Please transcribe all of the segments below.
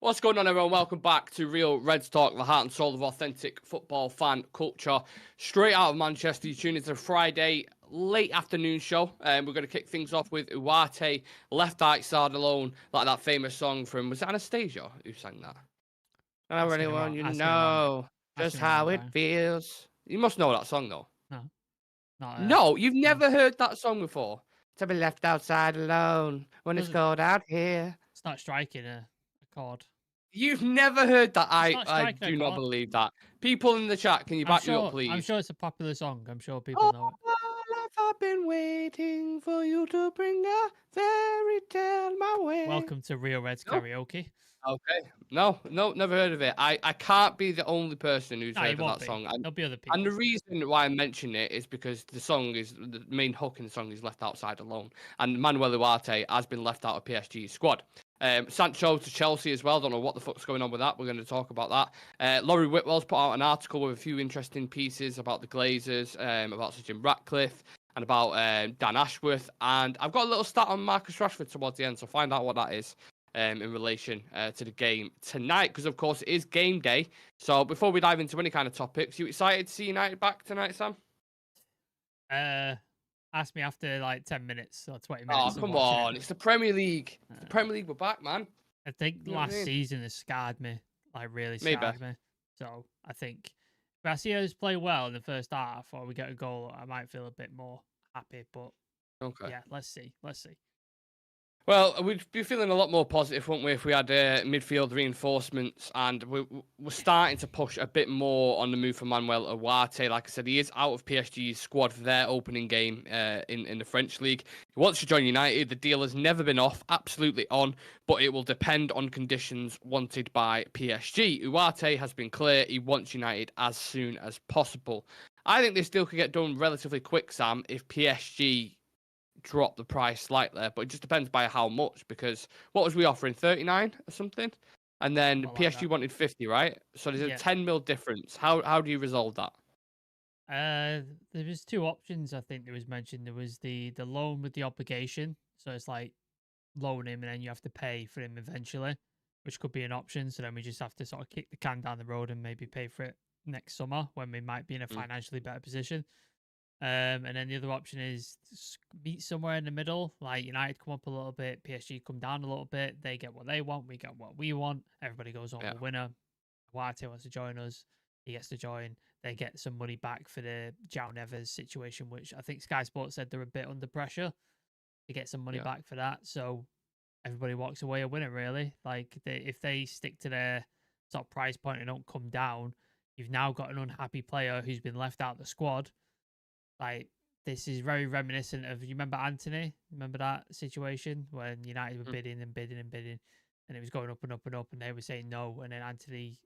What's going on, everyone? Welcome back to Real Reds Talk, the heart and soul of authentic football fan culture. Straight out of Manchester, you tune into the Friday late afternoon show. We're going to kick things off with Ugarte, Left Outside Alone, like that famous song from, was it Anastasia who sang that? I really want you to know just how it feels. You must know that song, though. No, No, you've never heard that song before. To be left outside alone when it's cold out here. It's not striking a chord. You've never heard that? It's I do not believe that. People in the chat, can you back me up, please? I'm sure it's a popular song. I'm sure people know it. Life I've been waiting for you to bring a fairy tale my way. Welcome to Real Reds Karaoke. Okay. No, never heard of it. I can't be the only person who's heard of that song. There'll be other people. And the reason why I mention it is because the main hook in the song is Left Outside Alone. And Manuel Ugarte has been left out of PSG's squad. Sancho to Chelsea as well. Don't know what the fuck's going on with that. We're going to talk about that. Laurie Whitwell's put out an article with a few interesting pieces about the Glazers, about Sir Jim Ratcliffe, and about Dan Ashworth. And I've got a little stat on Marcus Rashford towards the end, so find out what that is in relation to the game tonight, because of course it is game day. So before we dive into any kind of topics, you excited to see United back tonight, Sam? Ask me after like 10 minutes or 20 minutes. Oh, come on. It's the Premier League. The Premier League, we're back, man. I think last season has scarred me. Like, really scarred me. So I think if I see us play well in the first half or we get a goal, I might feel a bit more happy. But yeah, let's see. Well, we'd be feeling a lot more positive, wouldn't we, if we had midfield reinforcements, and we're starting to push a bit more on the move for Manuel Ugarte. Like I said, he is out of PSG's squad for their opening game in the French League. He wants to join United. The deal has never been off, absolutely on, but it will depend on conditions wanted by PSG. Ugarte has been clear he wants United as soon as possible. I think this deal could get done relatively quick, Sam, if PSG drop the price slightly, but it just depends by how much, because what was we offering, 39 or something, and then PSG wanted 50, right? So there's a 10 mil difference. How do you resolve that? There was two options. I think there was mentioned. There was the loan with the obligation, so it's like loan him and then you have to pay for him eventually, which could be an option. So then we just have to sort of kick the can down the road and maybe pay for it next summer when we might be in a financially better position. And then the other option is meet somewhere in the middle, like United come up a little bit, PSG come down a little bit. They get what they want, we get what we want. Everybody goes on the winner. Ugarte wants to join us, he gets to join. They get some money back for the João Neves situation, which I think Sky Sports said they're a bit under pressure to get some money back for that. So everybody walks away a winner, really. Like if they stick to their top price point and don't come down, you've now got an unhappy player who's been left out of the squad. Like, this is very reminiscent of, you remember Anthony? Remember that situation when United were bidding and bidding and bidding, and it was going up and up and up, and they were saying no, and then Anthony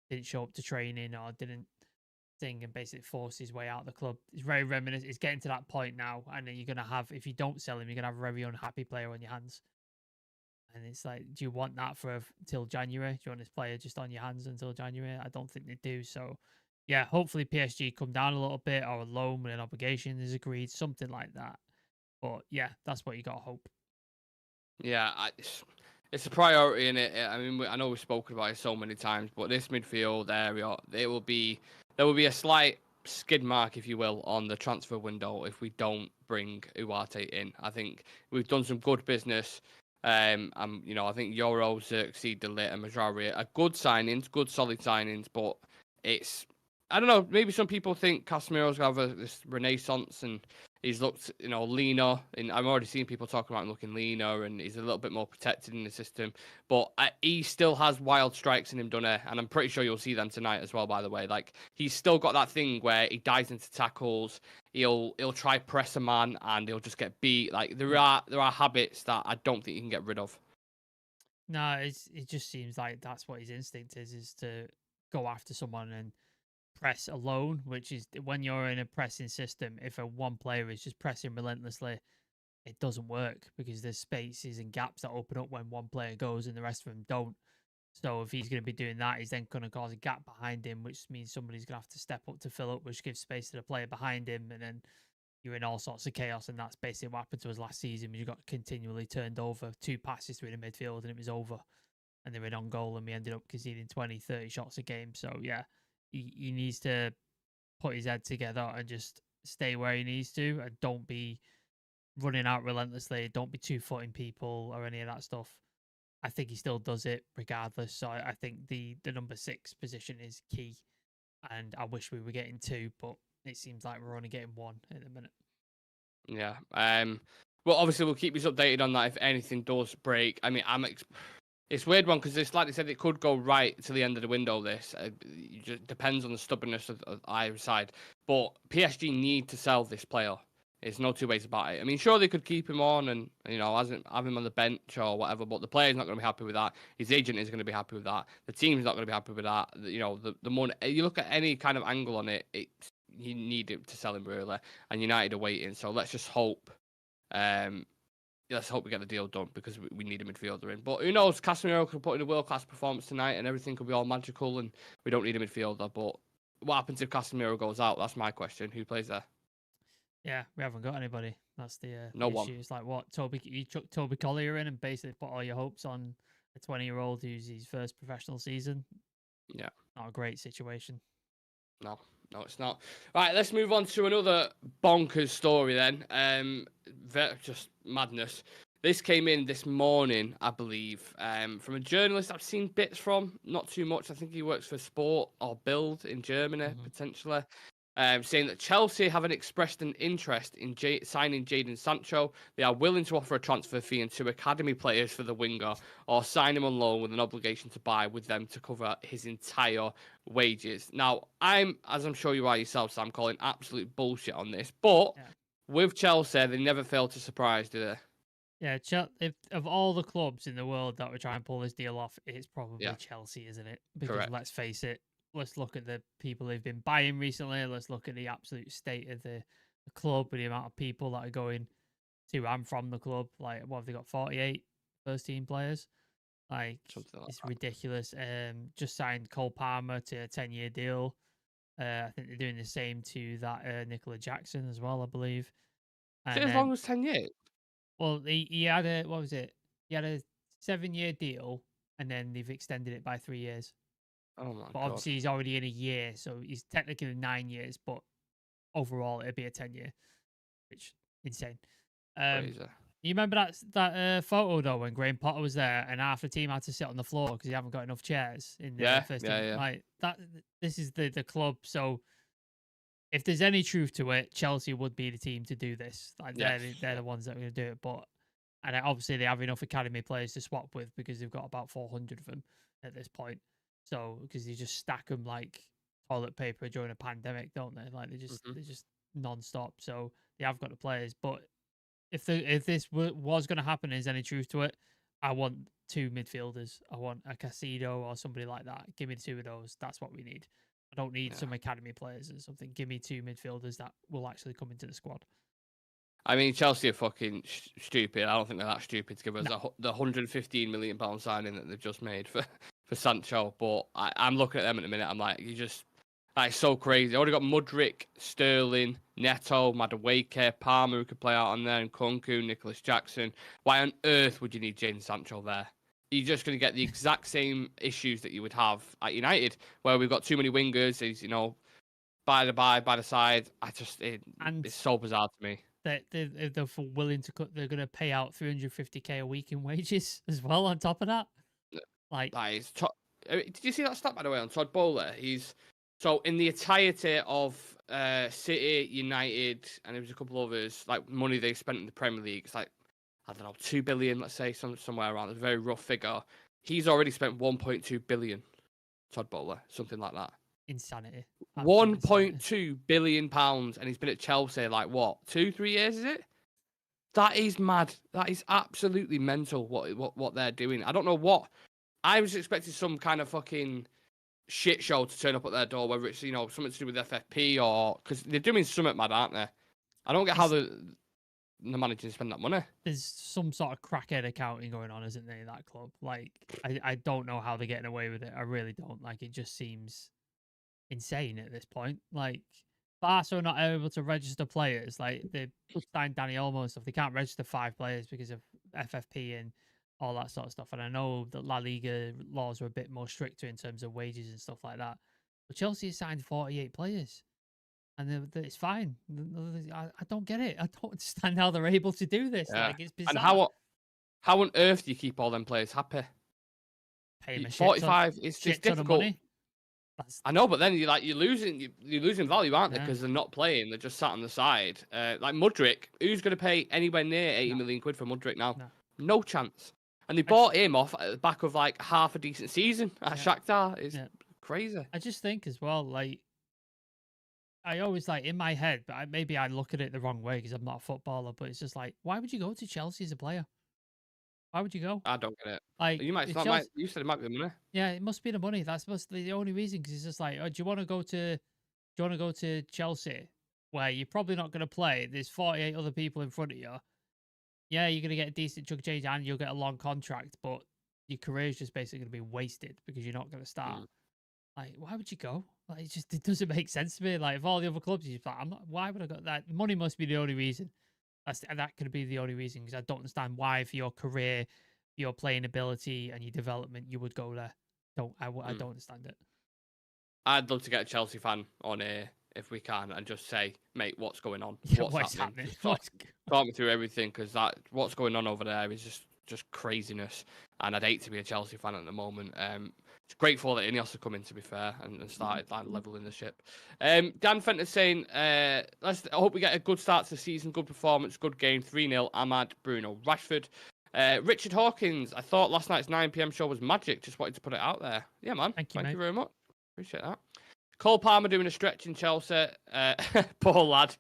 didn't show up to training or didn't thing and basically forced his way out of the club. It's very reminiscent. It's getting to that point now, and then you're going to have, if you don't sell him, you're going to have a very unhappy player on your hands. And it's like, do you want that till January? Do you want this player just on your hands until January? I don't think they do, so... Yeah, hopefully PSG come down a little bit, or a loan with an obligation is agreed, something like that. But yeah, that's what you got to hope. Yeah, it's a priority in it. I mean, I know we've spoken about it so many times, but this midfield area, there will be a slight skid mark, if you will, on the transfer window if we don't bring Ugarte in. I think we've done some good business. I think Euro, Xerxes, De Ligt, and Majari are good signings, good solid signings, but it's... I don't know, maybe some people think Casemiro's going to have this renaissance and he's looked, leaner. And I've already seen people talking about him looking leaner and he's a little bit more protected in the system. But he still has wild strikes in him, doesn't he? And I'm pretty sure you'll see them tonight as well, by the way. Like, he's still got that thing where he dives into tackles, he'll try press a man and he'll just get beat. Like, there are habits that I don't think you can get rid of. No, it just seems like that's what his instinct is to go after someone and press alone, which is when you're in a pressing system, if one player is just pressing relentlessly, it doesn't work because there's spaces and gaps that open up when one player goes and the rest of them don't. So if he's going to be doing that, he's then going to cause a gap behind him, which means somebody's going to have to step up to fill up, which gives space to the player behind him, and then you're in all sorts of chaos. And that's basically what happened to us last season. You got continually turned over 2 passes through the midfield and it was over. and they were on goal, and we ended up conceding 20, 30 shots a game. So yeah, he needs to put his head together and just stay where he needs to, and don't be running out relentlessly. Don't be two-footing people or any of that stuff. I think he still does it regardless. So I think the number 6 position is key, and I wish we were getting 2, but it seems like we're only getting 1 at the minute. Yeah. Well, obviously we'll keep you updated on that if anything does break. I mean, it's a weird one because it's like they said it could go right to the end of the window. This it just depends on the stubbornness of either side. But PSG need to sell this player. There's no two ways about it. I mean, sure they could keep him on and have him on the bench or whatever, but the player's not going to be happy with that. His agent is going to be happy with that. The team's not going to be happy with that. The money. You look at any kind of angle on it, you need to sell him really, and United are waiting. So let's just hope. Let's hope we get the deal done because we need a midfielder in. But who knows? Casemiro could put in a world-class performance tonight and everything could be all magical and we don't need a midfielder. But what happens if Casemiro goes out? That's my question. Who plays there? Yeah, we haven't got anybody. That's the No issue. one. It's like what you chuck Toby Collier in and basically put all your hopes on a 20-year-old who's his first professional season. Yeah. Not a great situation. No, it's not. Right, let's move on to another bonkers story then. Just madness. This came in this morning, I believe, from a journalist I've seen bits from. Not too much. I think he works for Sport or Bild in Germany, potentially. Saying that Chelsea haven't expressed an interest in signing Jadon Sancho. They are willing to offer a transfer fee and 2 academy players for the winger, or sign him on loan with an obligation to buy with them to cover his entire wages. Now, as I'm sure you are yourself, Sam, calling absolute bullshit on this, but with Chelsea, they never fail to surprise, do they? Yeah, if of all the clubs in the world that would try and pull this deal off, it's probably Chelsea, isn't it? Because let's face it, let's look at the people they've been buying recently. Let's look at the absolute state of the club and the amount of people that are going to and from the club. Like, what have they got? 48 first team players. Like it's that. ridiculous. Just signed Cole Palmer to a 10-year deal. I think they're doing the same to that Nicola Jackson as well, I believe. Is it as long as 10 years? Well, he had a what was it? He had a 7-year deal, and then they've extended it by 3 years. Oh my But obviously he's already in a year, so he's technically 9 years, but overall it'd be a 10-year, which insane. Crazy. You remember that photo though when Graham Potter was there and half the team had to sit on the floor because they haven't got enough chairs in the first team? Yeah. Like that. This is the club. So if there's any truth to it, Chelsea would be the team to do this. Like they're the ones that are going to do it. But and obviously they have enough academy players to swap with because they've got about 400 of them at this point. So because they just stack them like toilet paper during a pandemic, don't they? Like they're just non-stop. So they have got the players. But if this was going to happen, is any truth to it? I want 2 midfielders. I want a Casido or somebody like that. Give me 2 of those. That's what we need. I don't need some academy players or something. Give me 2 midfielders that will actually come into the squad. I mean, Chelsea are fucking stupid. I don't think they're that stupid to give us the £115 million signing that they've just made for Sancho. But I'm looking at them at the minute. I'm like, it's so crazy. I already got Mudryk, Sterling, Neto, Madueke, Palmer who could play out on there, and Kunku, Nicholas Jackson. Why on earth would you need Jadon Sancho there? You're just going to get the exact same issues that you would have at United, where we've got too many wingers. He's, by the side. It's so bizarre to me. They're willing to cut. They're going to pay out 350k a week in wages as well on top of that. Did you see that stat, by the way, on Todd Bowler? So in the entirety of City, United, and there was a couple others, like money they spent in the Premier League, it's like, I don't know, 2 billion, let's say, somewhere around. It's a very rough figure. He's already spent 1.2 billion, Todd Bowler, something like that. Insanity. 1.2 billion pounds, and he's been at Chelsea like what, 2-3 years, is it? That is mad. That is absolutely mental what they're doing. I don't know what. I was expecting some kind of fucking shit show to turn up at their door, whether it's something to do with FFP or because they're doing something mad, aren't they? I don't get how they're managing to spend that money. There's some sort of crackhead accounting going on, isn't there, in that club? Like, I don't know how they're getting away with it. I really don't. Like, it just seems insane at this point. Like, Barca are not able to register players. Like, they signed Danny Olmo and stuff. They can't register 5 players because of FFP and all that sort of stuff. And I know that La Liga laws are a bit more stricter in terms of wages and stuff like that. But Chelsea signed 48 players, and it's fine. I don't get it. I don't understand how they're able to do this. Yeah. Like, it's And bizarre. how on earth do you keep all them players happy? Pay them a 45 is shit ton of difficult. money. I know, but then you're losing value, aren't they? Yeah. Because they're not playing; they're just sat on the side. Like Mudryk, who's going to pay anywhere near 80 million quid for Mudryk now? No chance. And they bought him off at the back of like half a decent season at Shakhtar. It's crazy. I just think as well, like, I always like in my head, but maybe I look at it the wrong way because I'm not a footballer. But it's just like, why would you go to Chelsea as a player? Why would you go? I don't get it. Like, you said it might be the money. Yeah, it must be the money. That's must be the only reason. Because it's just like, oh, do you want to go to Chelsea, where you're probably not going to play? There's 48 other people in front of you. Yeah, you're going to get a decent chunk of change and you'll get a long contract, but your career is just basically going to be wasted because you're not going to start. Like, why would you go? Like, it doesn't make sense to me. Like, if all the other clubs, you're like, why would I go? That money must be the only reason. That could be the only reason, because I don't understand why, for your career, your playing ability, and your development, you would go there. I don't understand it. I'd love to get a Chelsea fan on here if we can and just say, mate, what's going on? What's happening? Talk me through everything, because what's going on over there is just craziness. And I'd hate to be a Chelsea fan at the moment. It's grateful that Ineos have come in, to be fair, and started leveling the ship. Dan Fenton's saying, I hope we get a good start to the season, good performance, good game, 3-0, Ahmad, Bruno, Rashford. Richard Hawkins, I thought last night's 9 p.m. show was magic. Just wanted to put it out there. Yeah, man. Thank you very much. Appreciate that. Cole Palmer doing a stretch in Chelsea. Poor lad.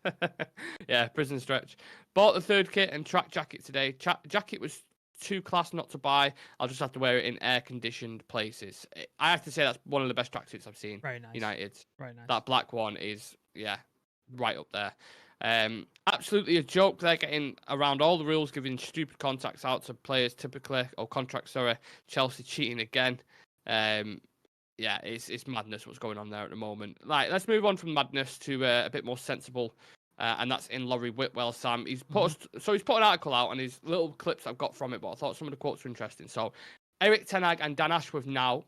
Yeah, prison stretch. Bought the third kit and track jacket today. Jacket was too class not to buy. I'll just have to wear it in air-conditioned places. I have to say that's one of the best tracksuits I've seen. Very nice. United. Very nice. That black one is, right up there. Absolutely a joke. They're getting around all the rules, giving stupid contacts out to players typically, or contracts, sorry. Chelsea cheating again. It's madness what's going on there at the moment. Like, let's move on from madness to a bit more sensible. And that's in Laurie Whitwell, Sam. He's put an article out, and his little clips I've got from it, but I thought some of the quotes were interesting. So, Eric Ten Hag and Dan Ashworth now,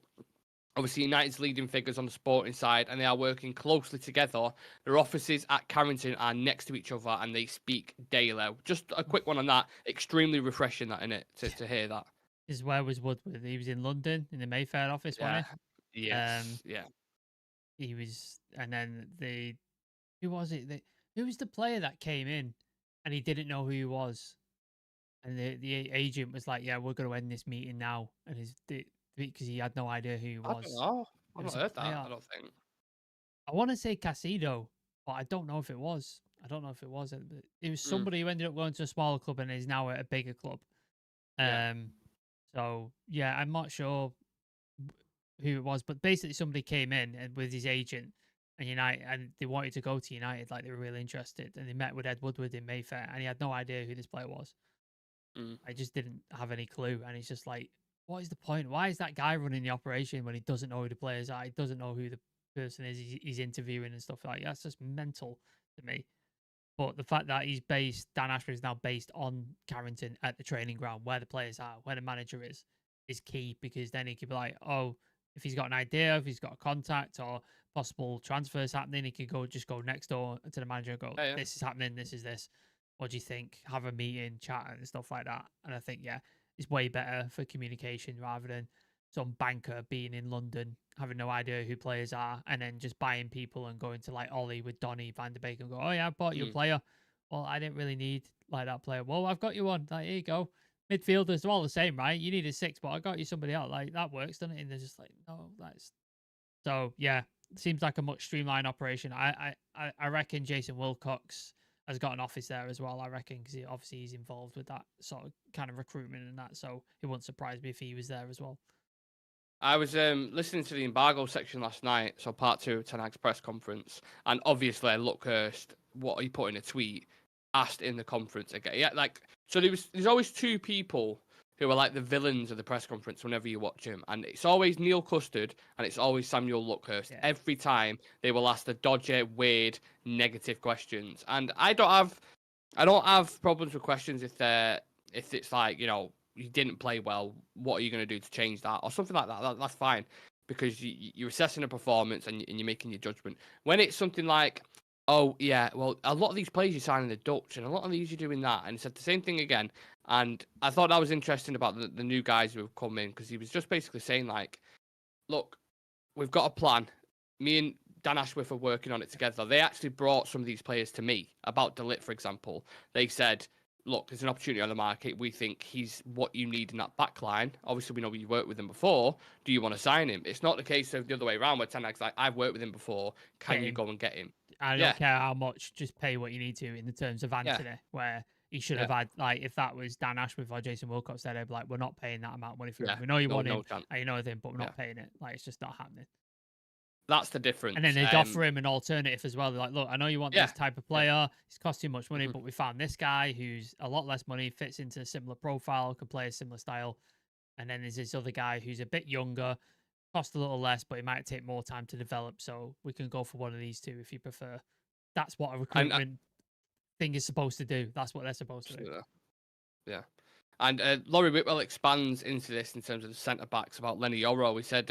obviously United's leading figures on the sporting side, and they are working closely together. Their offices at Carrington are next to each other, and they speak daily. Just a quick one on that. Extremely refreshing, that, innit, to hear that. Where was Woodward? He was in London, in the Mayfair office, wasn't he? Yes. He was, and then who was it? Who was the player that came in and he didn't know who he was? And the agent was like, "Yeah, we're going to end this meeting now," and because he had no idea who he was. I don't know. I've not heard that. I don't think. I want to say Casido, but I don't know if it was. It was somebody who ended up going to a smaller club and is now at a bigger club. So yeah, I'm not sure who it was, but basically somebody came in and with his agent. And United, and they wanted to go to United, like they were really interested, and they met with Ed Woodward in Mayfair, and he had no idea who this player was. I just didn't have any clue, and he's just like, "What is the point? Why is that guy running the operation when he doesn't know who the players are? He doesn't know who the person is he's interviewing and stuff like that? That's just mental to me." But the fact that Dan Ashford is now based on Carrington at the training ground, where the players are, where the manager is key, because then he could be like, "Oh, if he's got an idea, if he's got a contact or possible transfers happening, he could just go next door to the manager and go, this is happening, this is this. What do you think? Have a meeting, chat, and stuff like that." And I think, it's way better for communication rather than some banker being in London, having no idea who players are, and then just buying people and going to like Ollie with Donny Van de Beek and go, "Oh yeah, I bought you a player." Well, I didn't really need like that player. Well, I've got you one. Like, here you go. Midfielders are all the same, right? You need a 6, but I got you somebody else. Like, that works, doesn't it? And they're just like, no, that's... So, yeah, seems like a much streamlined operation. I reckon Jason Wilcox has got an office there as well, I reckon, because obviously he's involved with that sort of kind of recruitment and that, so it wouldn't surprise me if he was there as well. I was listening to the embargo section last night, so part 2 of Ten Hag's press conference, and obviously Luckhurst, what he put in a tweet, asked in the conference again. Yeah, like, so there's always 2 people who are like the villains of the press conference whenever you watch him, and it's always Neil Custard and it's always Samuel Luckhurst. Yeah. Every time they will ask the dodgy, weird, negative questions, and I don't have problems with questions if it's like, you didn't play well. What are you going to do to change that, or something like that? That's fine, because you're assessing a performance and you're making your judgment. When it's something like, oh yeah, well, a lot of these players you're signing the Dutch, and a lot of these you're doing that, and he said the same thing again. And I thought that was interesting about the new guys who have come in, because he was just basically saying like, look, we've got a plan. Me and Dan Ashworth are working on it together. They actually brought some of these players to me about De Ligt, for example. They said, look, there's an opportunity on the market. We think he's what you need in that back line. Obviously, we know you worked with him before. Do you want to sign him? It's not the case of the other way around where Ten Hag's like, I've worked with him before. Can you go and get him? I don't care how much, just pay what you need to in the terms of Anthony, where he should have had, like, if that was Dan Ashworth or Jason Wilcox, they'd be like, we're not paying that amount of money for him. We know you want him, and you know him, but we're not paying it. Like, it's just not happening. That's the difference. And then they'd offer him an alternative as well. They're like, look, I know you want this type of player. It's cost too much money, but we found this guy who's a lot less money, fits into a similar profile, can play a similar style. And then there's this other guy who's a bit younger, cost a little less, but it might take more time to develop. So we can go for one of these two if you prefer. That's what a recruitment thing is supposed to do. That's what they're supposed to do. Yeah. And Laurie Whitwell expands into this in terms of the centre-backs about Lenny Yoro. He said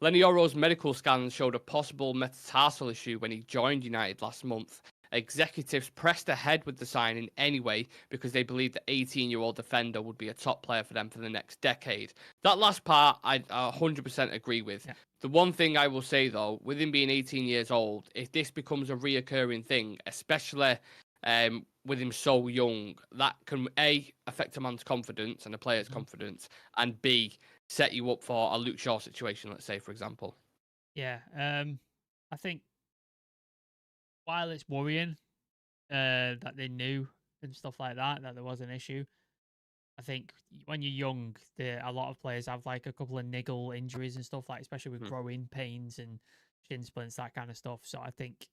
Lenny Yoro's medical scans showed a possible metatarsal issue when he joined United last month. Executives pressed ahead with the signing anyway because they believed the 18-year-old defender would be a top player for them for the next decade. That last part, I 100% agree with. Yeah. The one thing I will say, though, with him being 18 years old, if this becomes a reoccurring thing, especially with him so young, that can A, affect a man's confidence and a player's confidence, and B, set you up for a Luke Shaw situation, let's say, for example. Yeah, I think while it's worrying that they knew and stuff like that there was an issue, I think when you're young, a lot of players have like a couple of niggle injuries and stuff, like especially with growing pains and shin splints, that kind of stuff. So I think,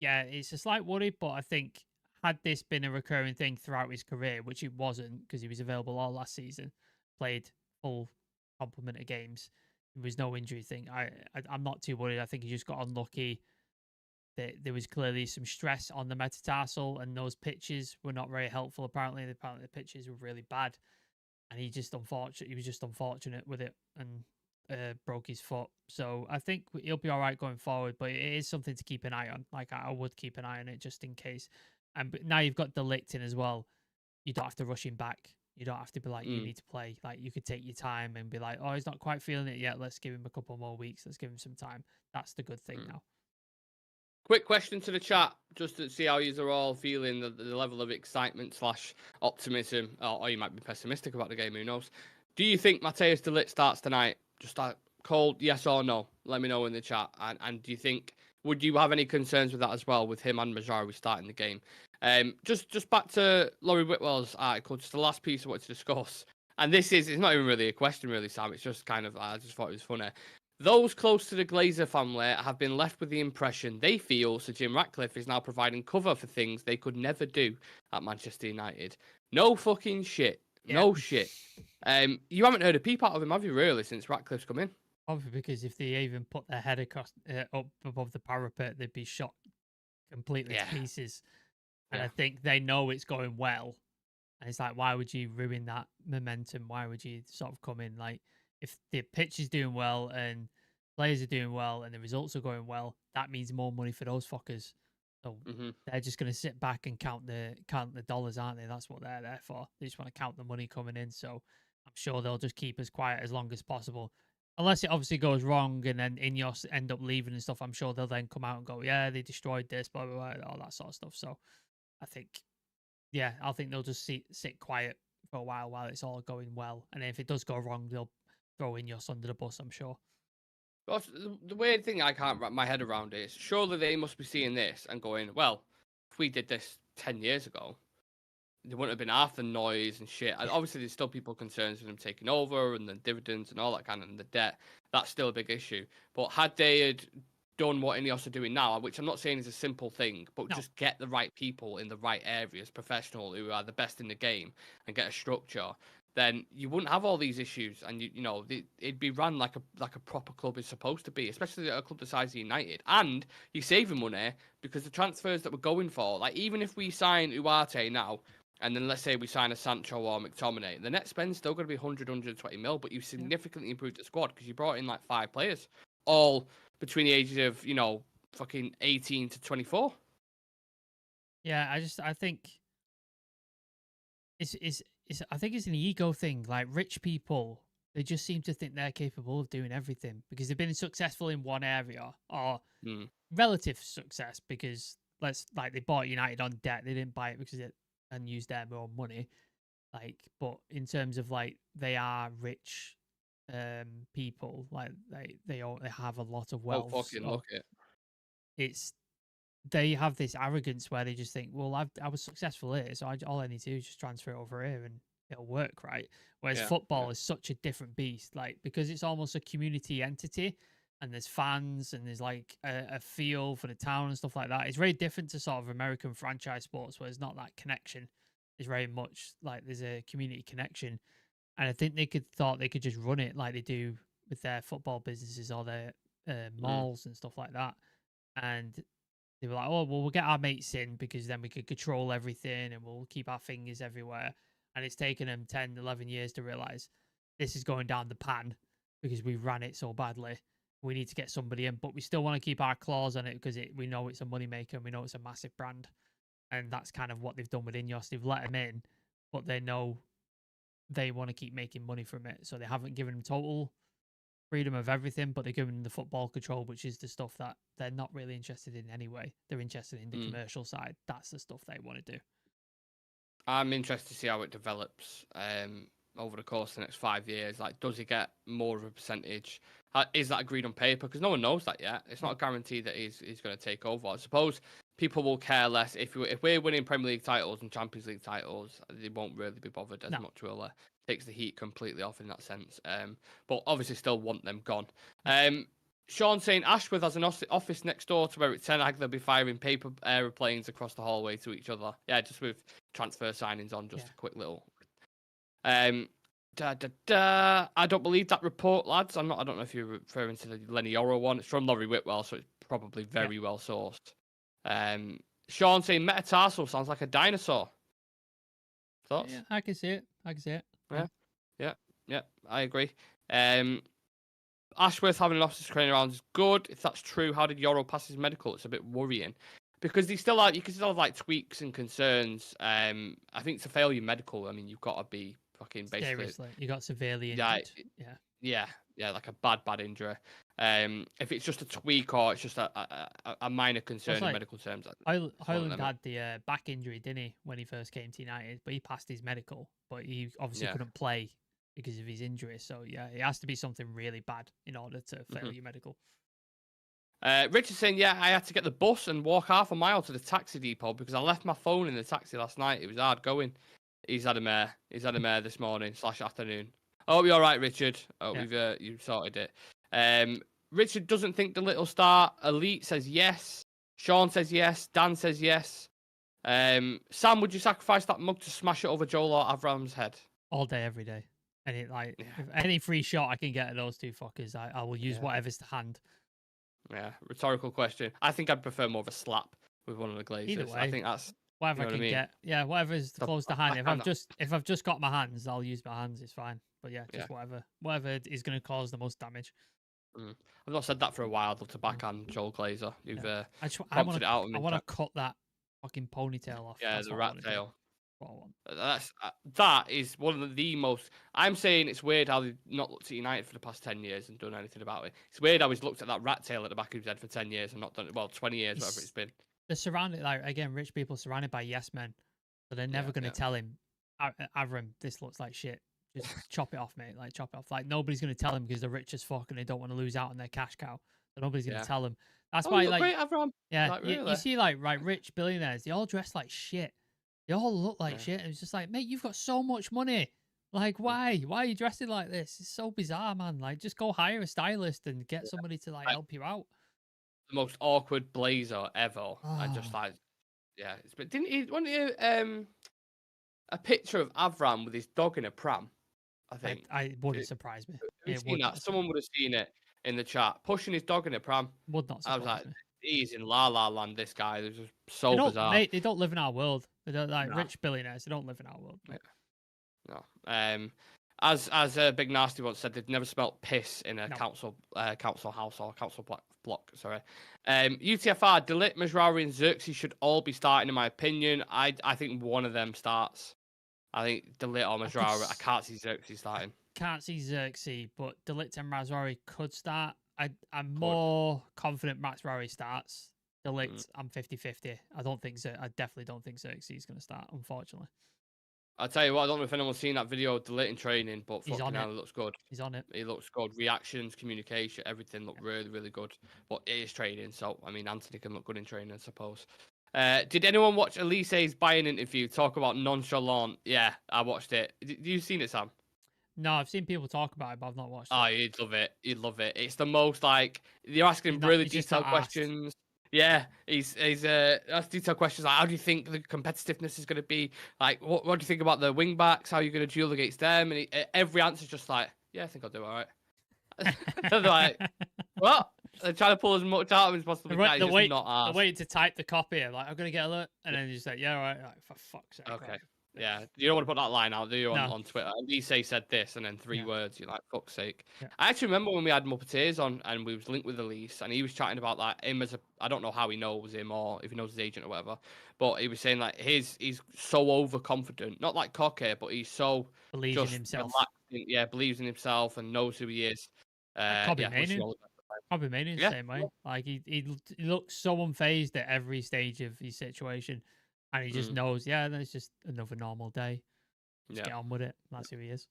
yeah, it's a slight worry, but I think had this been a recurring thing throughout his career, which it wasn't because he was available all last season, played full complement of games, there was no injury thing. I'm not too worried. I think he just got unlucky. There was clearly some stress on the metatarsal, and those pitches were not very helpful. Apparently the pitches were really bad, and he was just unfortunate with it and broke his foot. So I think he'll be all right going forward, but it is something to keep an eye on. Like I would keep an eye on it just in case. And now you've got De Ligt in as well. You don't have to rush him back. You don't have to be like, you need to play. Like you could take your time and be like, oh, he's not quite feeling it yet. Let's give him a couple more weeks. Let's give him some time. That's the good thing now. Quick question to the chat, just to see how you are all feeling, the level of excitement / optimism, or you might be pessimistic about the game, who knows. Do you think Matthijs De Ligt starts tonight? Just a cold yes or no. Let me know in the chat. And do you think, would you have any concerns with that as well, with him and Majari starting the game? Just back to Laurie Whitwell's article, just the last piece I wanted to discuss. And it's not even really a question, really, Sam. It's just kind of, I just thought it was funny. Those close to the Glazer family have been left with the impression they feel Sir Jim Ratcliffe is now providing cover for things they could never do at Manchester United. No fucking shit. Yeah. No shit. You haven't heard a peep out of him, have you, really, since Ratcliffe's come in? Obviously, because if they even put their head across up above the parapet, they'd be shot completely to pieces. And I think they know it's going well. And it's like, why would you ruin that momentum? Why would you sort of come in? Like, if the pitch is doing well and players are doing well and the results are going well, that means more money for those fuckers. So they're just going to sit back and count the dollars, aren't they? That's what they're there for. They just want to count the money coming in. So I'm sure they'll just keep as quiet as long as possible. Unless it obviously goes wrong and then Ineos end up leaving and stuff, I'm sure they'll then come out and go, yeah, they destroyed this, blah, blah, blah, all that sort of stuff. So I think they'll just sit quiet for a while it's all going well. And if it does go wrong, they'll throw Ineos under the bus, I'm sure. But the weird thing I can't wrap my head around is, surely they must be seeing this and going, well, if we did this 10 years ago, there wouldn't have been half the noise and shit. And obviously, there's still people concerned with them taking over and the dividends and all that kind of, and the debt. That's still a big issue. But had they had done what Ineos are doing now, which I'm not saying is a simple thing, but just get the right people in the right areas, professional, who are the best in the game, and get a structure, then you wouldn't have all these issues, and it'd be run like a proper club is supposed to be, especially a club the size of United. And you're saving money because the transfers that we're going for, like even if we sign Ugarte now, and then let's say we sign a Sancho or McTominay, the net spend's still going to be 100, 120 mil, but you significantly improved the squad because you brought in like 5 players, all between the ages of, fucking 18 to 24. Yeah, I think I think it's an ego thing. Like rich people, they just seem to think they're capable of doing everything because they've been successful in one area or relative success because they bought United on debt. They didn't buy it because and use their own money. Like, but in terms of like they are rich people, like they have a lot of Oh, wealth. fucking look it. It's they have this arrogance where they just think, well, I was successful here, so all I need to do is just transfer it over here and it'll work, right? Whereas football is such a different beast, like because it's almost a community entity, and there's fans and there's like a feel for the town and stuff like that. It's very different to sort of American franchise sports where there's not that connection. It's very much like there's a community connection, and I think thought they could just run it like they do with their football businesses or their malls and stuff like that, and they were like, oh, well, we'll get our mates in because then we could control everything and we'll keep our fingers everywhere. And it's taken them 10, 11 years to realize this is going down the pan because we ran it so badly. We need to get somebody in, but we still want to keep our claws on it because we know it's a moneymaker and we know it's a massive brand. And that's kind of what they've done with Ineos. They've let them in, but they know they want to keep making money from it. So they haven't given them total freedom of everything, but they're giving them the football control, which is the stuff that they're not really interested in anyway. They're interested in the commercial side. That's the stuff they want to do. I'm interested to see how it develops over the course of the next 5 years. Like, does he get more of a percentage? Is that agreed on paper? Because no one knows that yet. It's not a guarantee that he's going to take over. I suppose people will care less if we're winning Premier League titles and Champions League titles. They won't really be bothered as much. Will takes the heat completely off in that sense. But obviously still want them gone. Sean saying Ashworth has an office next door to where it's Ten Hag. They'll be firing paper aeroplanes across the hallway to each other. Yeah, just with transfer signings on. Just a quick little. I don't believe that report, lads. I don't know if you're referring to the Lenny Oro one. It's from Laurie Whitwell, so it's probably very well sourced. Sean saying metatarsal sounds like a dinosaur. Thoughts? Yeah, I can see it. Yeah. I agree. Ashworth having an office training around is good. If that's true, how did Yoro pass his medical? It's a bit worrying because you can still have like tweaks and concerns. I think to fail your medical, I mean, you've got to be fucking basically. Seriously, you got severely injured. Yeah, like a bad injury. If it's just a tweak or it's just a minor concern in medical terms. Højlund had the back injury, didn't he, when he first came to United? But he passed his medical, but he obviously couldn't play because of his injury. So yeah, it has to be something really bad in order to fail your medical. Richard saying, yeah, I had to get the bus and walk half a mile to the taxi depot because I left my phone in the taxi last night. It was hard going. He's had a mare. This morning / afternoon. I hope you're all right, Richard. I hope you've sorted it. Richard doesn't think the little star elite says yes. Sean says yes. Dan says yes. Sam, would you sacrifice that mug to smash it over Joel or Avram's head? All day, every day. And if any free shot I can get at those two fuckers, I will use whatever's to hand. Yeah, rhetorical question. I think I'd prefer more of a slap with one of the Glazers. Either way, I think that's whatever I can get. Yeah, whatever's close to hand. If I've just got my hands, I'll use my hands. It's fine. But yeah, just whatever is going to cause the most damage. I've not said that for a while. To backhand Joel Glazer. You've I want to cut that fucking ponytail off. Yeah, the rat tail. That is one of the most. I'm saying it's weird how they've not looked at United for the past 10 years and done anything about it. It's weird how he's looked at that rat tail at the back of his head for 10 years and not done it. Well, 20 years, whatever it's been. They're surrounded, rich people surrounded by yes men, so they're never going to tell him, Avram, this looks like shit. Just chop it off, mate. Like chop it off. Like nobody's going to tell him because they're rich as fuck and they don't want to lose out on their cash cow. So nobody's going to tell them. That's why, great, Avram. Yeah, like, really? you see, rich billionaires, they all dress like shit. They all look like shit. And it's just like, mate, you've got so much money. Like, why? Why are you dressing like this? It's so bizarre, man. Like, just go hire a stylist and get somebody to help you out. The most awkward blazer ever. And just didn't he? Wasn't he a picture of Avram with his dog in a pram? I think. I wouldn't surprise me. Someone would have seen it in the chat, pushing his dog in a pram. Would not surprise me. he's in La La Land. This guy, is just They so don't, bizarre. mate. They don't live in our world. They don't like Nah, rich billionaires. They don't live in our world, yeah, mate. no. As Big Nasty once said, they've never smelt piss in a No. council house or council block. Sorry. UTFR, Delit, Mazraoui, and Xerxes should all be starting, in my opinion. I think one of them starts. I think Delit or Mazraoui. I can't see Xerxes starting. Can't see Xerxes, but Delict and Mazraoui could start. I'm Could. more confident Mazraoui starts. Mm. Delict, I'm 50-50. I definitely don't think Xerxes is going to start, unfortunately. I'll tell you what, I don't know if anyone's seen that video of Delit in training, but He's on fucking it. hell, it looks good. He's on it. He looks good. Reactions, communication, everything looked really, really good. But it is training, so I mean, Anthony can look good in training, I suppose. Did anyone watch Elise's Bayern interview? Talk about nonchalant. Yeah, I watched it. Did you seen it, Sam? No, I've seen people talk about it, but I've not watched Oh, it. you'd love it. You'd love it. It's the most like you're asking really He's just not detailed asked. questions. Yeah, he's asked detailed questions like how do you think the competitiveness is going to be? Like what do you think about the wing backs? How are you going to duel against them? And every answer's just like, yeah, I think I'll do all right. They're like, what? They're trying to pull as much out of him as possible. They're Not waiting to type the copy. Like, I'm going to get alert. And then you just like, yeah, all right. Like, for fuck's sake. Okay. Right. Yeah, you don't want to put that line out, do you, No. on Twitter? Elise said this, and then three Yeah. words. You're like, fuck's sake. Yeah. I actually remember when we had Muppeteers on, and we was linked with Elise, and he was chatting about like him as a. I don't know how he knows him or if he knows his agent or whatever, but he was saying like he's so overconfident, not like cocky, but he's so Believes just in himself. relaxed, yeah, believes in himself and knows who he is. Kobe Yeah, Mainu. Kobe Mainu the same way. Yeah. Like he looks so unfazed at every stage of his situation, and he just knows, yeah, that's just another normal day. Just get on with it. That's who he is.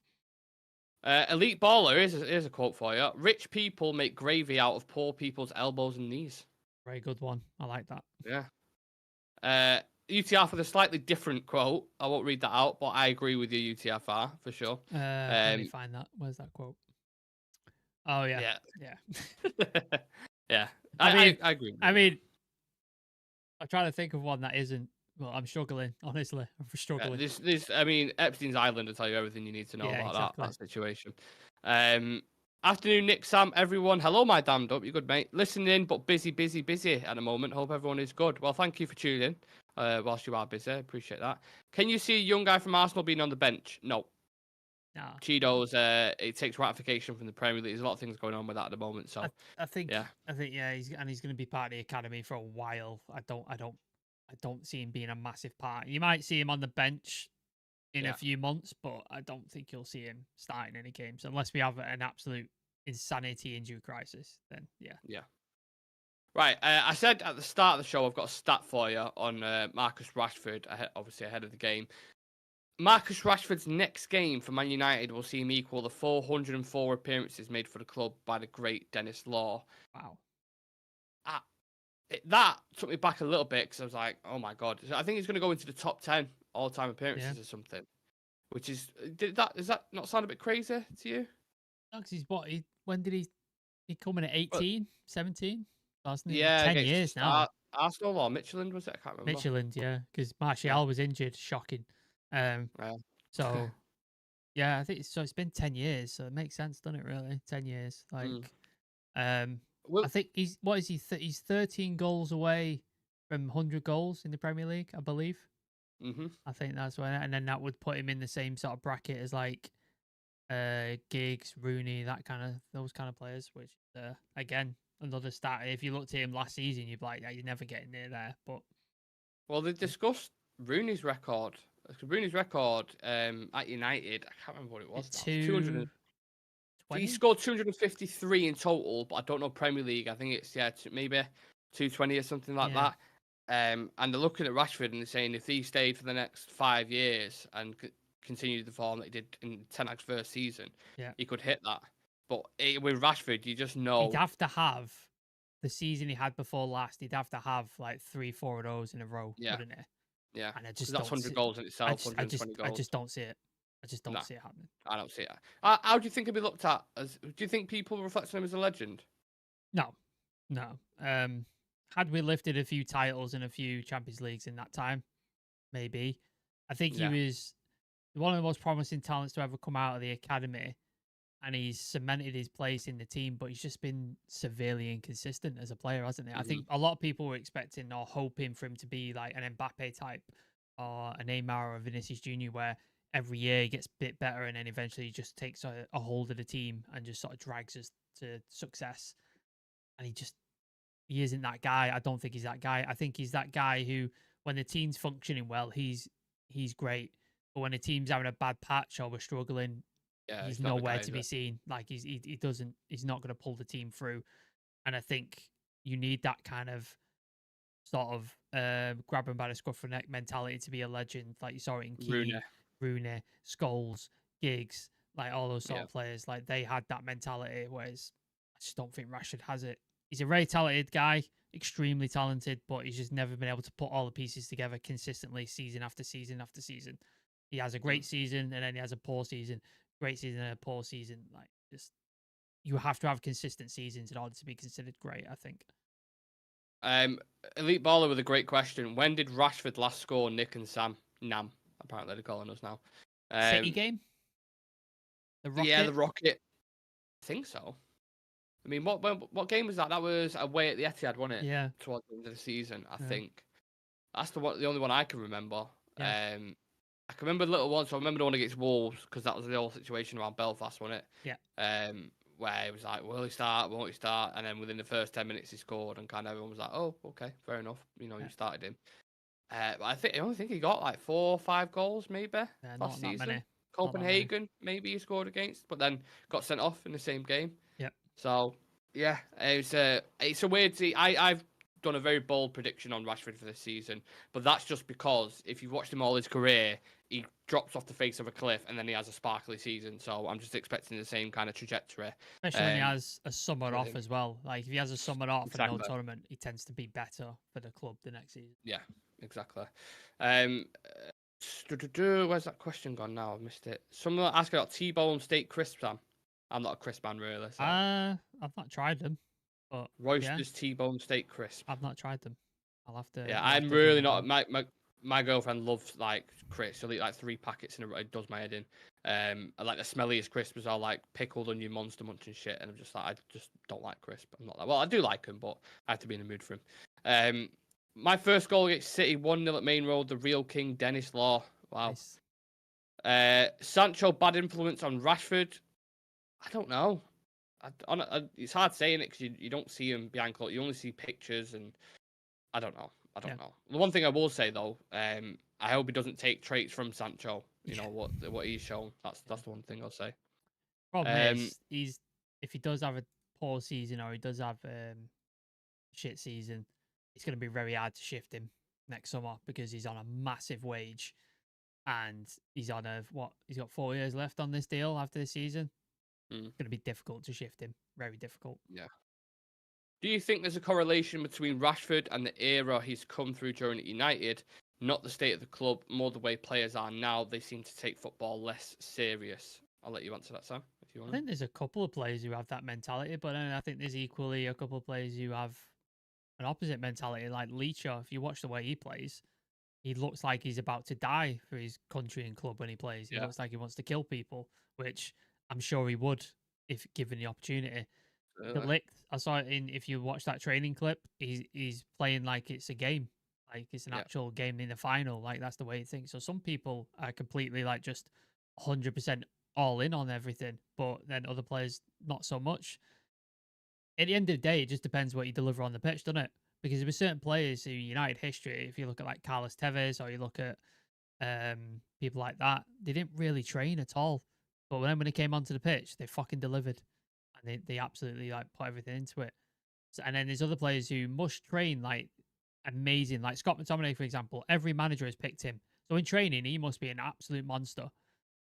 Elite baller. Here's a quote for you. Rich people make gravy out of poor people's elbows and knees. Very good one. I like that. Yeah. UTR with a slightly different quote. I won't read that out, but I agree with you, UTFR, for sure. Let me find that. Where's that quote? Oh, yeah. Yeah. Yeah. I agree. I mean, I'm trying to think of one that isn't. Well, I'm struggling, honestly. I'm struggling. I mean, Epstein's Island will tell you everything you need to know about that situation. Afternoon, Nick, Sam, everyone. Hello, my damned up. You good, mate? Listening, but busy at the moment. Hope everyone is good. Well, thank you for tuning whilst you are busy. Appreciate that. Can you see a young guy from Arsenal being on the bench? No. Cheetos, it takes ratification from the Premier League. There's a lot of things going on with that at the moment. So I think yeah, he's going to be part of the academy for a while. I don't see him being a massive part. You might see him on the bench in a few months, but I don't think you'll see him starting any games unless we have an absolute insanity injury crisis. Then yeah. Right, I said at the start of the show I've got a stat for you on Marcus Rashford, obviously ahead of the game. Marcus Rashford's next game for Man United will see him equal the 404 appearances made for the club by the great Dennis Law. Wow. That took me back a little bit because I was like, oh my God. I think he's going to go into the top 10 all-time appearances or something. Which is, does that not sound a bit crazy to you? No, because when did he come in at 18, 17? Yeah. 10 years now. Arsenal or Midfield, was it? I can't remember. Midfield, yeah. Because Martial was injured. Shocking. So, yeah, I think so. It's been 10 years, so it makes sense, doesn't it? Really, 10 years. I think he's 13 goals away from 100 goals in the Premier League, I believe. I think that's where, and then that would put him in the same sort of bracket as like Giggs, Rooney, those kind of players. Which again, another stat. If you looked at him last season, you'd be like, yeah, you're never getting near there. But they discussed Rooney's record. Rooney's record at United, I can't remember what it was. 200. He scored 253 in total, but I don't know Premier League. I think it's maybe 220 or something like that. And they're looking at Rashford and they're saying if he stayed for the next 5 years and continued the form that he did in Ten Hag's first season, he could hit that. But with Rashford, you just know he'd have to have the season he had before last. He'd have to have like 3-4 of those in a row, wouldn't it? Yeah, and I just that's 100 goals in itself. 120 goals. I just don't see it. I just don't see it happening. I don't see it. How do you think he'll be looked at? Do you think people reflect on him as a legend? No. Had we lifted a few titles and a few Champions Leagues in that time, maybe. I think he was one of the most promising talents to ever come out of the academy. and he's cemented his place in the team, but he's just been severely inconsistent as a player, hasn't he? I think a lot of people were expecting or hoping for him to be like an Mbappe type or a Neymar or a Vinicius Junior, where every year he gets a bit better and then eventually he just takes a hold of the team and just sort of drags us to success. And he isn't that guy. I don't think he's that guy. I think he's that guy who, when the team's functioning well, he's great. But when the team's having a bad patch or we're struggling, Yeah, he's he's not the nowhere guy, to is be it? seen. Like he's not going to pull the team through. And I think you need that kind of sort of grab him by the scruff of the neck mentality to be a legend. Like you saw it in Rooney. Key, Rooney, Scholes, Giggs, like all those sort Yeah. of players. Like they had that mentality, whereas I just don't think Rashford has it. He's a very talented guy, extremely talented, but he's just never been able to put all the pieces together consistently season after season after season. He has a great season and then he has a poor season, great season and a poor season. Like just you have to have consistent seasons in order to be considered great, I think. Um, Elite Baller with a great question. When did Rashford last score Nick and Sam? Nam, apparently they're calling us now. City game? The Yeah, Rocket? the Rocket. I think so. I mean, what game was that? That was away at the Etihad, wasn't it? Yeah. Towards the end of the season, I Yeah. think. That's the only one I can remember. Yeah. I can remember the little one. So I remember the one against Wolves because that was the whole situation around Belfast, wasn't it? Yeah. Where it was like, will he start? Won't he start? And then within the first 10 minutes, he scored, and kind of everyone was like, oh, okay, fair enough. You know, Yeah. you started him. But I only think he got like 4 or 5 goals maybe Yeah, last not that season. many. Copenhagen, maybe he scored against, but then got sent off in the same game. Yep. So yeah, it's a weird. I've done a very bold prediction on Rashford for this season, but that's just because if you've watched him all his career, he drops off the face of a cliff and then he has a sparkly season. So I'm just expecting the same kind of trajectory. Especially when he has a summer with off him. as well. Like if he has a summer off and no Exactly. tournament, he tends to be better for the club the next season. Yeah, exactly. Um, where's that question gone now? I've missed it. Someone asked about T-bone steak crisp, Sam. I'm not a crisp man, really. So. I've not tried them, but Roysters T-bone steak crisp. I've not tried them. I'll have to. Yeah, I'll have I'm to give really them a not. go. My girlfriend loves like crisps. She'll eat like 3 packets in a row. It does my head in. I like the smelliest crisps are like pickled onion monster munch and shit. And I'm just like, I just don't like crisp. I'm not like, well, I do like them, but I have to be in the mood for them. My first goal against City, 1-0 at Main Road. The real king, Dennis Law. Wow. Nice. Sancho, bad influence on Rashford. I don't know. It's hard saying it because you don't see him behind clothes. You only see pictures, and I don't know. I don't know. The one thing I will say though, I hope he doesn't take traits from Sancho. You know what he's shown. That's the one thing I'll say. Problem is, if he does have a poor season or he does have shit season, it's going to be very hard to shift him next summer because he's on a massive wage and he's on he's got 4 years left on this deal after this season. It's going to be difficult to shift him. Very difficult. Yeah. Do you think there's a correlation between Rashford and the era he's come through during at United? Not the state of the club, more the way players are now. They seem to take football less serious. I'll let you answer that, Sam, if you want. I think there's a couple of players who have that mentality, but I think there's equally a couple of players who have an opposite mentality. Like Leacher, if you watch the way he plays, he looks like he's about to die for his country and club when he plays. He looks like he wants to kill people, which I'm sure he would if given the opportunity. The lick, I saw it in. If you watch that training clip, he's playing like it's a game, like it's an actual game in the final. Like that's the way he thinks. So some people are completely like just 100% all in on everything, but then other players not so much. At the end of the day, it just depends what you deliver on the pitch, doesn't it? Because there were certain players who United history. If you look at like Carlos Tevez or you look at people like that, they didn't really train at all. But when it came onto the pitch, they fucking delivered. And they absolutely like put everything into it. So, and then there's other players who must train like amazing, like Scott McTominay, for example. Every manager has picked him, so in training he must be an absolute monster.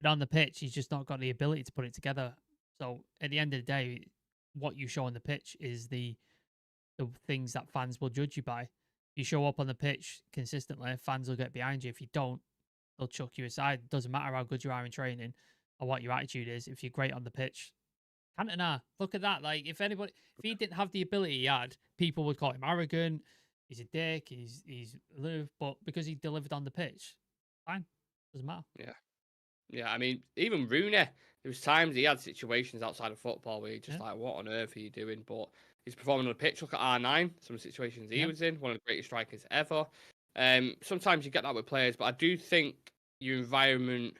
But on the pitch, he's just not got the ability to put it together. So at the end of the day, what you show on the pitch is the things that fans will judge you by. If you show up on the pitch consistently, fans will get behind you. If you don't, they'll chuck you aside. It doesn't matter how good you are in training or what your attitude is. If you're great on the pitch, Cantona, look at that. Like, if he didn't have the ability he had, people would call him arrogant. He's a dick. He's aloof. But because he delivered on the pitch, fine, doesn't matter. Yeah. Yeah, I mean, even Rooney, there was times he had situations outside of football where you're just Yeah, like, what on earth are you doing? But he's performing on the pitch. Look at R9, some situations he yeah, was in, one of the greatest strikers ever. Sometimes you get that with players, but I do think your environment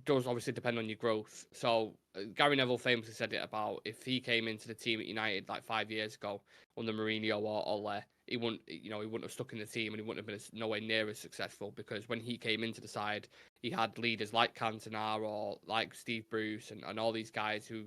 does obviously depend on your growth. So Gary Neville famously said it about if he came into the team at United like 5 years ago under Mourinho or Ole, he wouldn't, he wouldn't have stuck in the team and he wouldn't have been nowhere near as successful because when he came into the side, he had leaders like Cantona or like Steve Bruce and all these guys who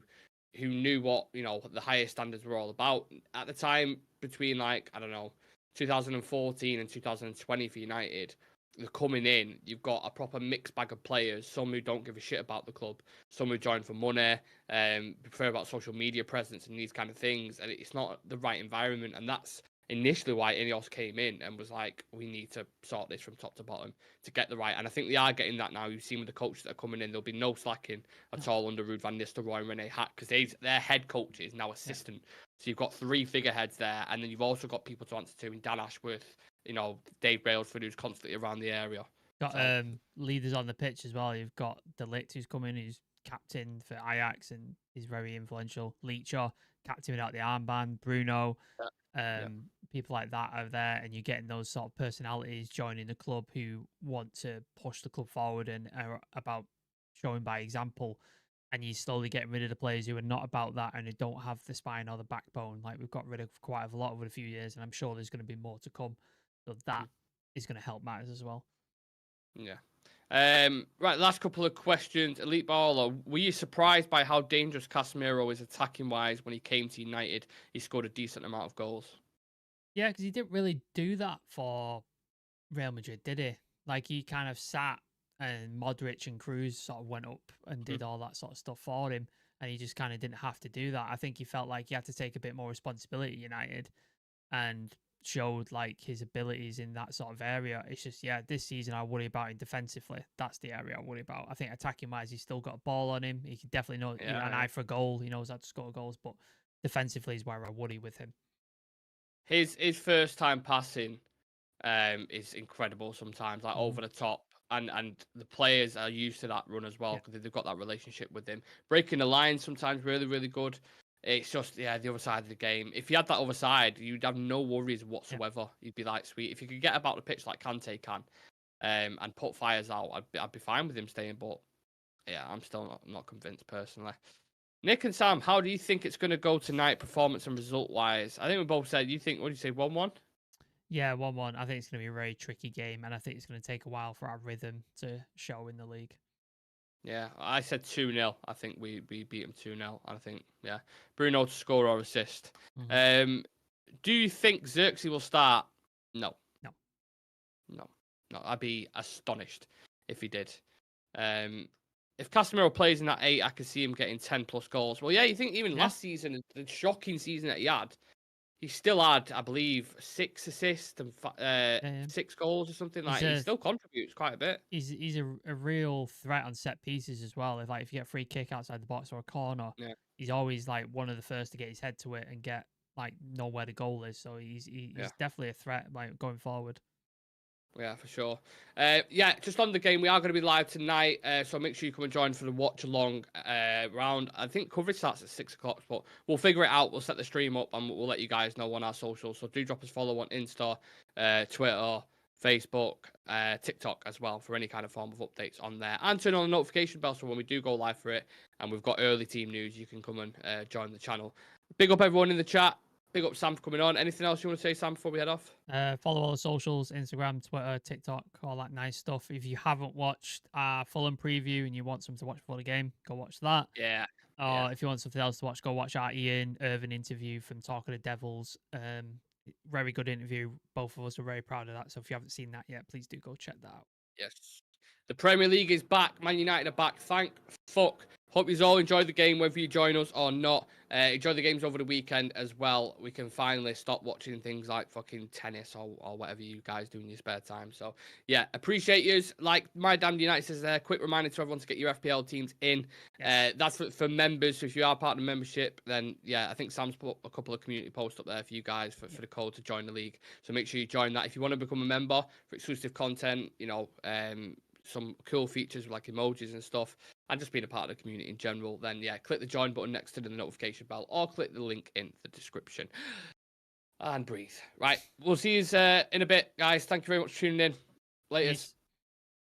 knew what the highest standards were all about at the time between like I don't know 2014 and 2020 for United. They're coming in, you've got a proper mixed bag of players. Some who don't give a shit about the club, some who join for money, prefer about social media presence and these kind of things. And it's not the right environment. And that's initially why Ineos came in and was like, we need to sort this from top to bottom to get the right. And I think they are getting that now. You've seen with the coaches that are coming in, there'll be no slacking at no, all under Ruud van Nistelrooy and Rene Hack because their head coach is now yeah. assistant. So you've got three figureheads there, and then you've also got people to answer to in Dan Ashworth, Dave Brailsford, who's constantly around the area. Got So leaders on the pitch as well. You've got De Ligt, who's come in, who's captain for Ajax and is very influential. Leacher, captain without the armband. Bruno, yeah, yeah, people like that are there, and you're getting those sort of personalities joining the club who want to push the club forward and are about showing by example. And you're slowly getting rid of the players who are not about that and who don't have the spine or the backbone. Like we've got rid of quite a lot over a few years, and I'm sure there's going to be more to come. So that is going to help matters as well. yeah. Right, last couple of questions. Elite Baller, were you surprised by how dangerous Casemiro is attacking wise when he came to United? He scored a decent amount of goals. Yeah, because he didn't really do that for Real Madrid, did he? Like he kind of sat and Modric and Cruz sort of went up and Hmm. did all that sort of stuff for him, and he just kind of didn't have to do that. I think he felt like he had to take a bit more responsibility at United and showed like his abilities in that sort of area. It's just this season I worry about him defensively. That's the area I worry about. I think attacking wise, he's still got a ball on him. He can definitely know Yeah, an yeah. eye for a goal. He knows how to score goals, but defensively is where I worry with him. His first time passing is incredible sometimes, like Mm-hmm. over the top. And the players are used to that run as well Yeah, because they've got that relationship with him. Breaking the line sometimes really, really good. It's just, the other side of the game. If you had that other side, you'd have no worries yeah. whatsoever. You'd be like, sweet. If you could get about the pitch like Kante can and put fires out, I'd be fine with him staying. But yeah, I'm still not convinced personally. Nick and Sam, how do you think it's going to go tonight, performance and result wise? I think we both said, you think, what do you say, 1-1? Yeah, 1-1. I think it's going to be a very tricky game, and I think it's going to take a while for our rhythm to show in the league. Yeah, I said 2-0. I think we beat him 2-0. I think, yeah. Bruno to score or assist. Mm-hmm. Um, do you think Xerxes will start? No. No. No. No. I'd be astonished if he did. If Casemiro plays in that 8, I could see him getting 10 plus goals. Well, yeah, you think even Yeah. last season, the shocking season that he had, he still had, I believe, 6 assists and Yeah. 6 goals or something. He's Like he still contributes quite a bit. he's a real threat on set pieces as well. If you get a free kick outside the box or a corner, Yeah. he's always like one of the first to get his head to it and get like know where the goal is. So he's Yeah. definitely a threat like going forward. Yeah, for sure. Yeah, just on the game, we are going to be live tonight, so make sure you come and join for the watch along round. I think coverage starts at 6 o'clock, but we'll figure it out. We'll set the stream up and we'll let you guys know on our socials. So do drop us follow on Insta, Twitter, Facebook, TikTok as well for any kind of form of updates on there. And turn on the notification bell so when we do go live for it and we've got early team news, you can come and join the channel. Big up everyone in the chat. Big up Sam for coming on. Anything else you want to say, Sam, before we head off? Follow all the socials, Instagram, Twitter, TikTok, all that nice stuff. If you haven't watched our Fulham preview and you want something to watch before the game, go watch that. Yeah. Or if you want something else to watch, go watch our Ian Irvin interview from Talk of the Devils. Very good interview. Both of us are very proud of that. So if you haven't seen that yet, please do go check that out. Yes. The Premier League is back. Man United are back. Thank fuck. Hope you all enjoyed the game, whether you join us or not. Enjoy the games over the weekend as well. We can finally stop watching things like fucking tennis or whatever you guys do in your spare time. So, yeah, appreciate yous. Like my damn United says there, quick reminder to everyone to get your FPL teams in. Yes. That's for members. So if you are part of the membership, then, yeah, I think Sam's put a couple of community posts up there for you guys for the code to join the league. So make sure you join that. If you want to become a member for exclusive content, some cool features like emojis and stuff, and just being a part of the community in general, then yeah, click the join button next to the notification bell, or click the link in the description. And breathe. Right, we'll see you in a bit, guys. Thank you very much for tuning in. Latest.